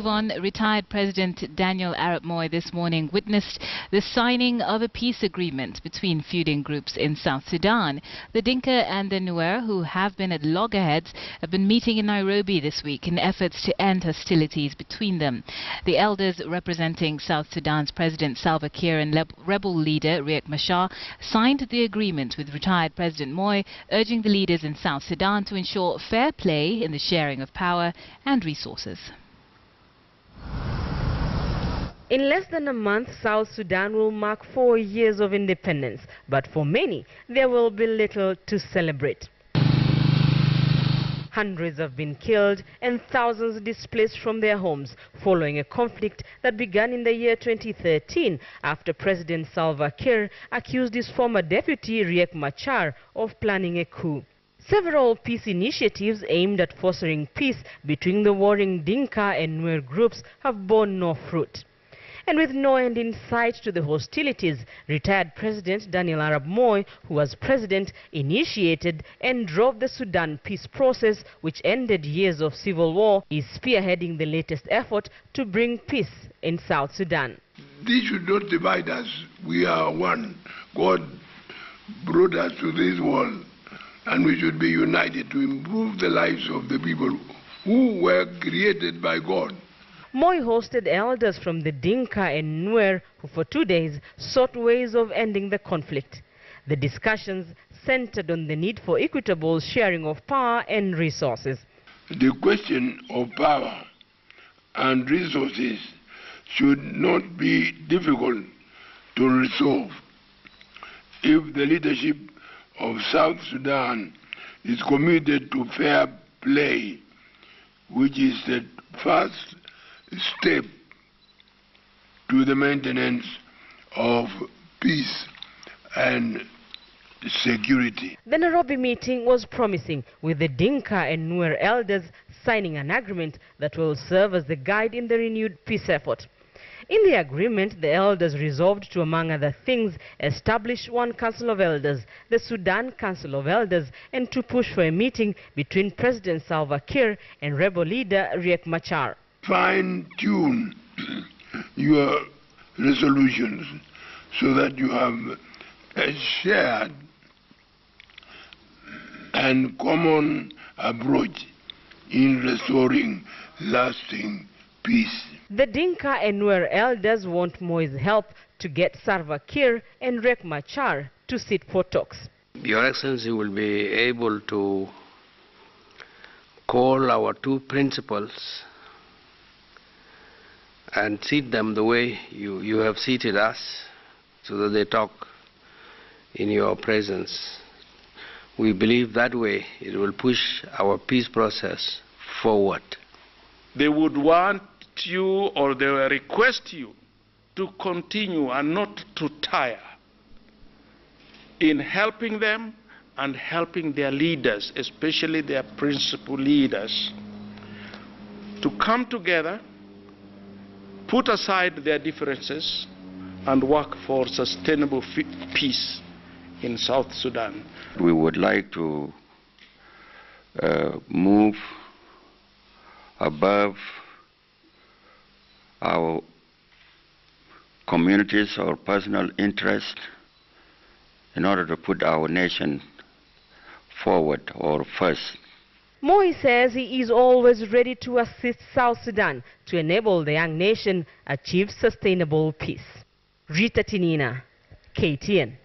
move on. Retired President Daniel Arap Moi this morning witnessed the signing of a peace agreement between feuding groups in South Sudan. The Dinka and the Nuer, who have been at loggerheads, have been meeting in Nairobi this week in efforts to end hostilities between them. The elders representing South Sudan's President Salva Kiir and rebel leader Riek Machar signed the agreement with retired President Moi, urging the leaders in South Sudan to ensure fair play in the sharing of power and resources. In less than a month, South Sudan will mark 4 years of independence, but for many, there will be little to celebrate. Hundreds have been killed and thousands displaced from their homes following a conflict that began in the year 2013 after President Salva Kiir accused his former deputy Riek Machar of planning a coup. Several peace initiatives aimed at fostering peace between the warring Dinka and Nuer groups have borne no fruit. And with no end in sight to the hostilities, retired President Daniel Arap Moi, who was president, initiated and drove the Sudan peace process, which ended years of civil war, is spearheading the latest effort to bring peace in South Sudan. This should not divide us. We are one. God brought us to this world, and we should be united to improve the lives of the people who were created by God. Moi hosted elders from the Dinka and Nuer who for 2 days sought ways of ending the conflict. The discussions centered on the need for equitable sharing of power and resources. The question of power and resources should not be difficult to resolve if the leadership of South Sudan is committed to fair play, which is the first step to the maintenance of peace and security. The Nairobi meeting was promising, with the Dinka and Nuer elders signing an agreement that will serve as the guide in the renewed peace effort. In the agreement, the elders resolved to, among other things, establish one Council of Elders, the Sudan Council of Elders, and to push for a meeting between President Salva Kiir and rebel leader Riek Machar. Fine-tune your resolutions so that you have a shared and common approach in restoring lasting peace. The Dinka and Nuer elders want Moi's help to get Salva Kiir and Riek Machar to sit for talks. Your Excellency will be able to call our two principals and seat them the way you have seated us, so that they talk in your presence. We believe that way it will push our peace process forward. They would want you, or they will request you, to continue and not to tire in helping them and helping their leaders, especially their principal leaders, to come together, put aside their differences, and work for sustainable peace in South Sudan. We would like to move above our communities or personal interest in order to put our nation forward or first. Moi says he is always ready to assist South Sudan to enable the young nation achieve sustainable peace. Rita Tinina, KTN.